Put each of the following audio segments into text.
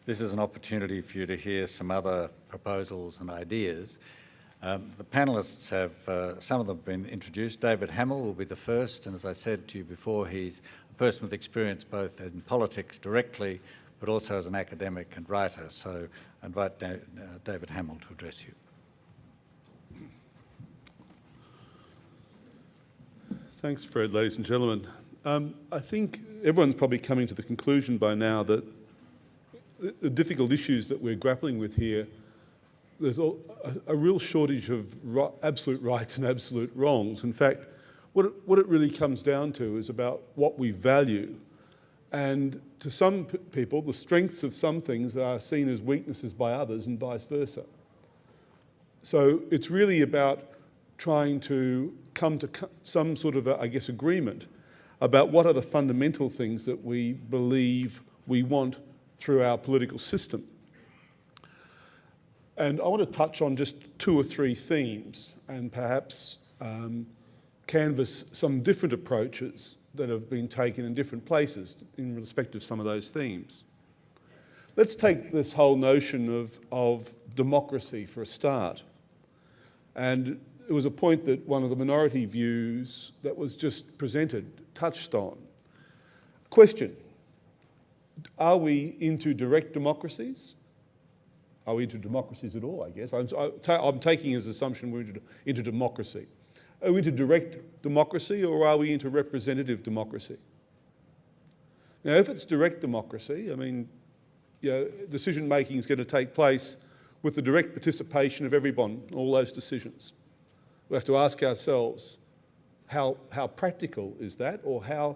this is an opportunity for you to hear some other proposals and ideas. The panellists have, some of them have been introduced. David Hamill will be the first, and as I said to you before, he's a person with experience both in politics directly, but also as an academic and writer. So I invite David Hamill to address you. Thanks, Fred, ladies and gentlemen. I think everyone's probably coming to the conclusion by now that the difficult issues that we're grappling with here, there's a real shortage of absolute rights and absolute wrongs. In fact, what it really comes down to is about what we value. And to some people, the strengths of some things are seen as weaknesses by others and vice versa. So it's really about trying to come to some sort of, I guess, agreement about what are the fundamental things that we believe we want through our political system. And I want to touch on just 2 or 3 themes and perhaps canvass some different approaches that have been taken in different places in respect of some of those themes. Let's take this whole notion of democracy for a start. And it was a point that one of the minority views that was just presented touched on. Question: are we into direct democracies? Are we into democracies at all, I guess? I'm taking as assumption we're into democracy. Are we into direct democracy or are we into representative democracy? Now, if it's direct democracy, I mean, decision making is going to take place with the direct participation of everyone, all those decisions. We have to ask ourselves, how practical is that, or how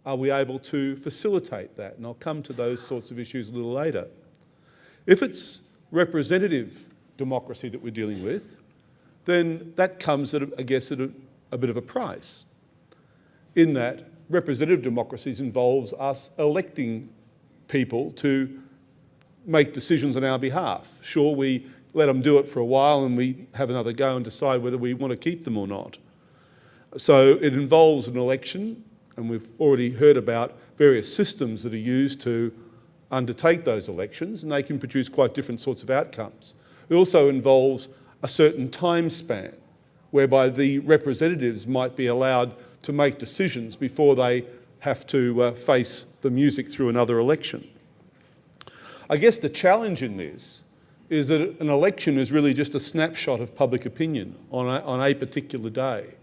are we able to facilitate that? And I'll come to those sorts of issues a little later. If it's representative democracy that we're dealing with, then that comes at, I guess, at a bit of a price. In that, representative democracies involves us electing people to make decisions on our behalf. Sure, we let them do it for a while and we have another go and decide whether we want to keep them or not. So it involves an election, and we've already heard about various systems that are used to undertake those elections, and they can produce quite different sorts of outcomes. It also involves a certain time span whereby the representatives might be allowed to make decisions before they have to face the music through another election. I guess the challenge in this is that an election is really just a snapshot of public opinion on a particular day.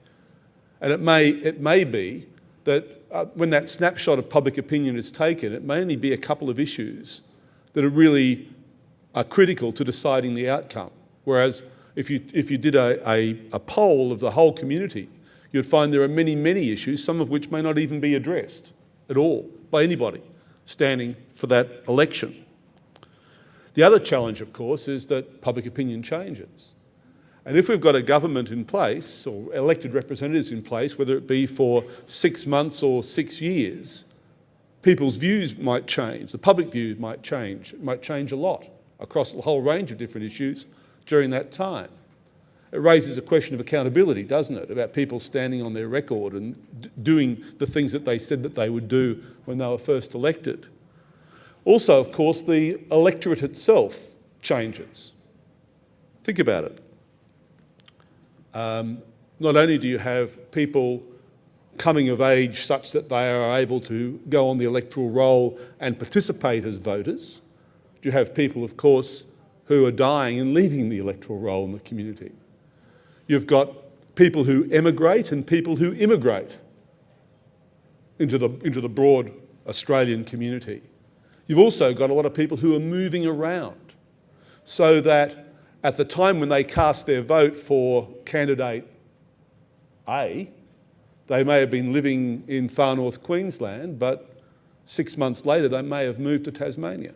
And it may be that when that snapshot of public opinion is taken, it may only be a couple of issues that are really critical to deciding the outcome. Whereas if you did a poll of the whole community, you'd find there are many, many issues, some of which may not even be addressed at all by anybody standing for that election. The other challenge, of course, is that public opinion changes. And if we've got a government in place, or elected representatives in place, whether it be for 6 months or 6 years, people's views might change, the public view might change a lot across a whole range of different issues during that time. It raises a question of accountability, doesn't it, about people standing on their record and doing the things that they said that they would do when they were first elected. Also, of course, the electorate itself changes. Think about it. Not only do you have people coming of age such that they are able to go on the electoral roll and participate as voters, you have people, of course, who are dying and leaving the electoral roll in the community. You've got people who emigrate and people who immigrate into the broad Australian community. You've also got a lot of people who are moving around, so that at the time when they cast their vote for candidate A, they may have been living in far north Queensland, but 6 months later they may have moved to Tasmania,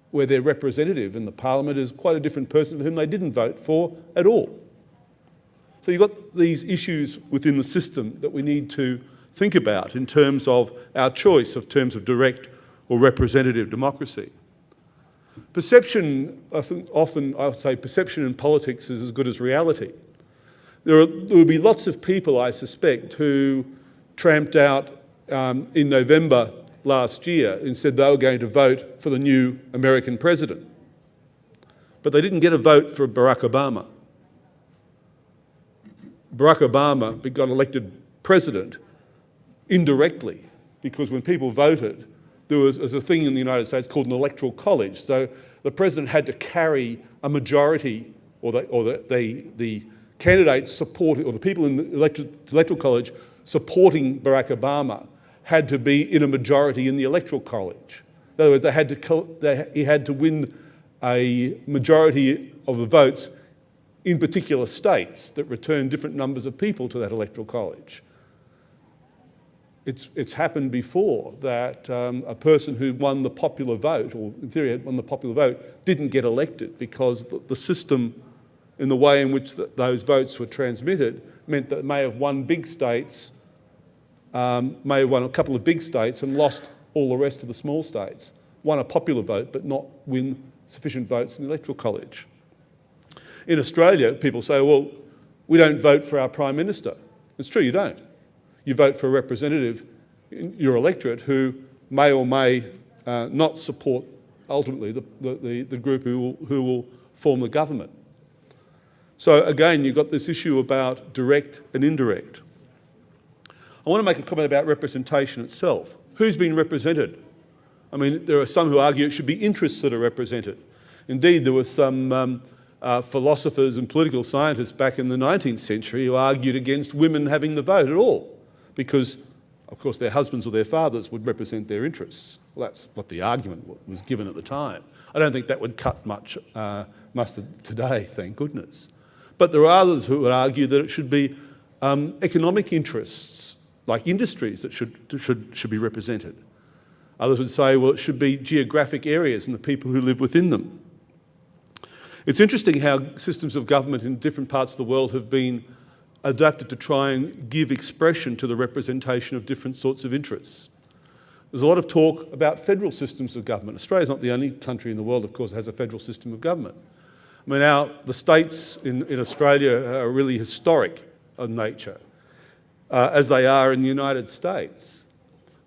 where their representative in the parliament is quite a different person for whom they didn't vote for at all. So you've got these issues within the system that we need to think about in terms of our choice of terms of direct or representative democracy. Perception, often I say perception in politics is as good as reality. There will be lots of people, I suspect, who tramped out in November last year and said they were going to vote for the new American president. But they didn't get a vote for Barack Obama. Barack Obama got elected president indirectly, because when people voted, there's a thing in the United States called an electoral college. So the president had to carry a majority, or the candidates supporting, or the people in the electoral college supporting Barack Obama had to be in a majority in the electoral college. In other words, he had to win a majority of the votes in particular states that return different numbers of people to that electoral college. It's happened before that a person who won the popular vote, or in theory had won the popular vote, didn't get elected because the system, in the way in which those votes were transmitted, meant that it may have won big states, may have won a couple of big states and lost all the rest of the small states. Won a popular vote but not win sufficient votes in the electoral college. In Australia, people say, well, we don't vote for our Prime Minister. It's true, you don't. You vote for a representative in your electorate who may or may not support, ultimately, the group who will form the government. So again, you've got this issue about direct and indirect. I want to make a comment about representation itself. Who's been represented? I mean, there are some who argue it should be interests that are represented. Indeed, there were some philosophers and political scientists back in the 19th century who argued against women having the vote at all, because, of course, their husbands or their fathers would represent their interests. Well, that's what the argument was given at the time. I don't think that would cut much mustard today, thank goodness. But there are others who would argue that it should be economic interests, like industries, that should be represented. Others would say, well, it should be geographic areas and the people who live within them. It's interesting how systems of government in different parts of the world have been adapted to try and give expression to the representation of different sorts of interests. There's a lot of talk about federal systems of government. Australia's not the only country in the world, of course, that has a federal system of government. I mean, the states in Australia are really historic of nature, as they are in the United States.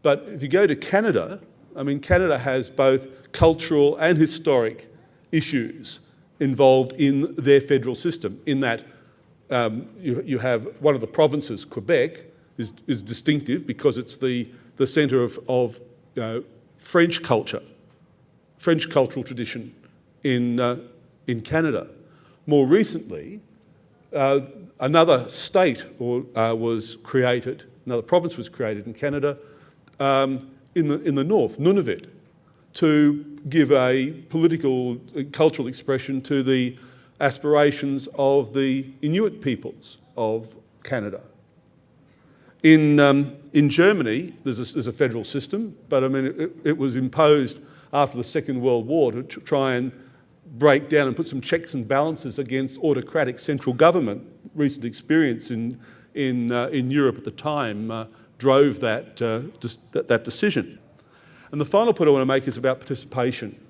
But if you go to Canada, I mean, Canada has both cultural and historic issues involved in their federal system, in that you have one of the provinces, Quebec, is distinctive because it's the centre of French culture, French cultural tradition in Canada. More recently, another state was created, another province was created in Canada in the north, Nunavut, to give a political, cultural expression to the aspirations of the Inuit peoples of Canada. In Germany, there's a federal system, but I mean, it was imposed after the Second World War to try and break down and put some checks and balances against autocratic central government. Recent experience in Europe at the time drove that decision. And the final point I want to make is about participation.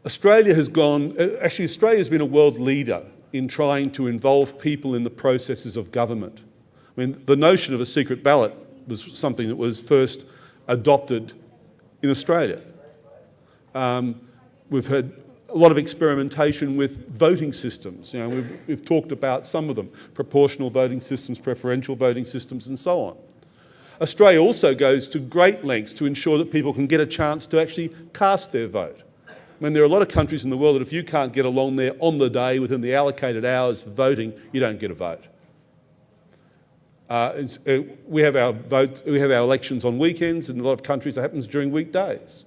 Australia's been a world leader in trying to involve people in the processes of government. I mean, the notion of a secret ballot was something that was first adopted in Australia. We've had a lot of experimentation with voting systems. You know, we've talked about some of them: proportional voting systems, preferential voting systems, and so on. Australia also goes to great lengths to ensure that people can get a chance to actually cast their vote. I mean, there are a lot of countries in the world that if you can't get along there on the day within the allocated hours for voting, you don't get a vote. We have our elections on weekends. In a lot of countries, it happens during weekdays.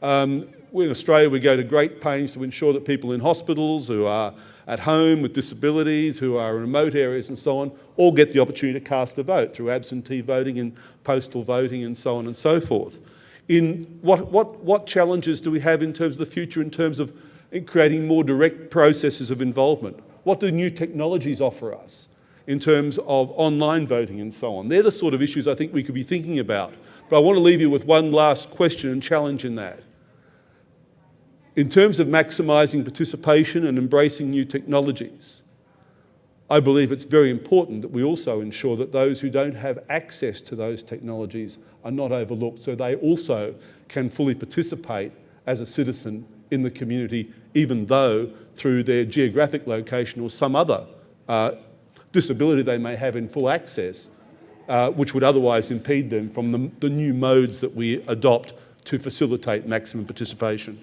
In Australia, we go to great pains to ensure that people in hospitals, who are at home with disabilities, who are in remote areas and so on, all get the opportunity to cast a vote through absentee voting and postal voting and so on and so forth. What challenges do we have in terms of the future, in terms of creating more direct processes of involvement? What do new technologies offer us in terms of online voting and so on? They're the sort of issues I think we could be thinking about. But I want to leave you with one last question and challenge in that. In terms of maximising participation and embracing new technologies, I believe it's very important that we also ensure that those who don't have access to those technologies are not overlooked, so they also can fully participate as a citizen in the community, even though through their geographic location or some other disability they may have in full access, which would otherwise impede them from the new modes that we adopt to facilitate maximum participation.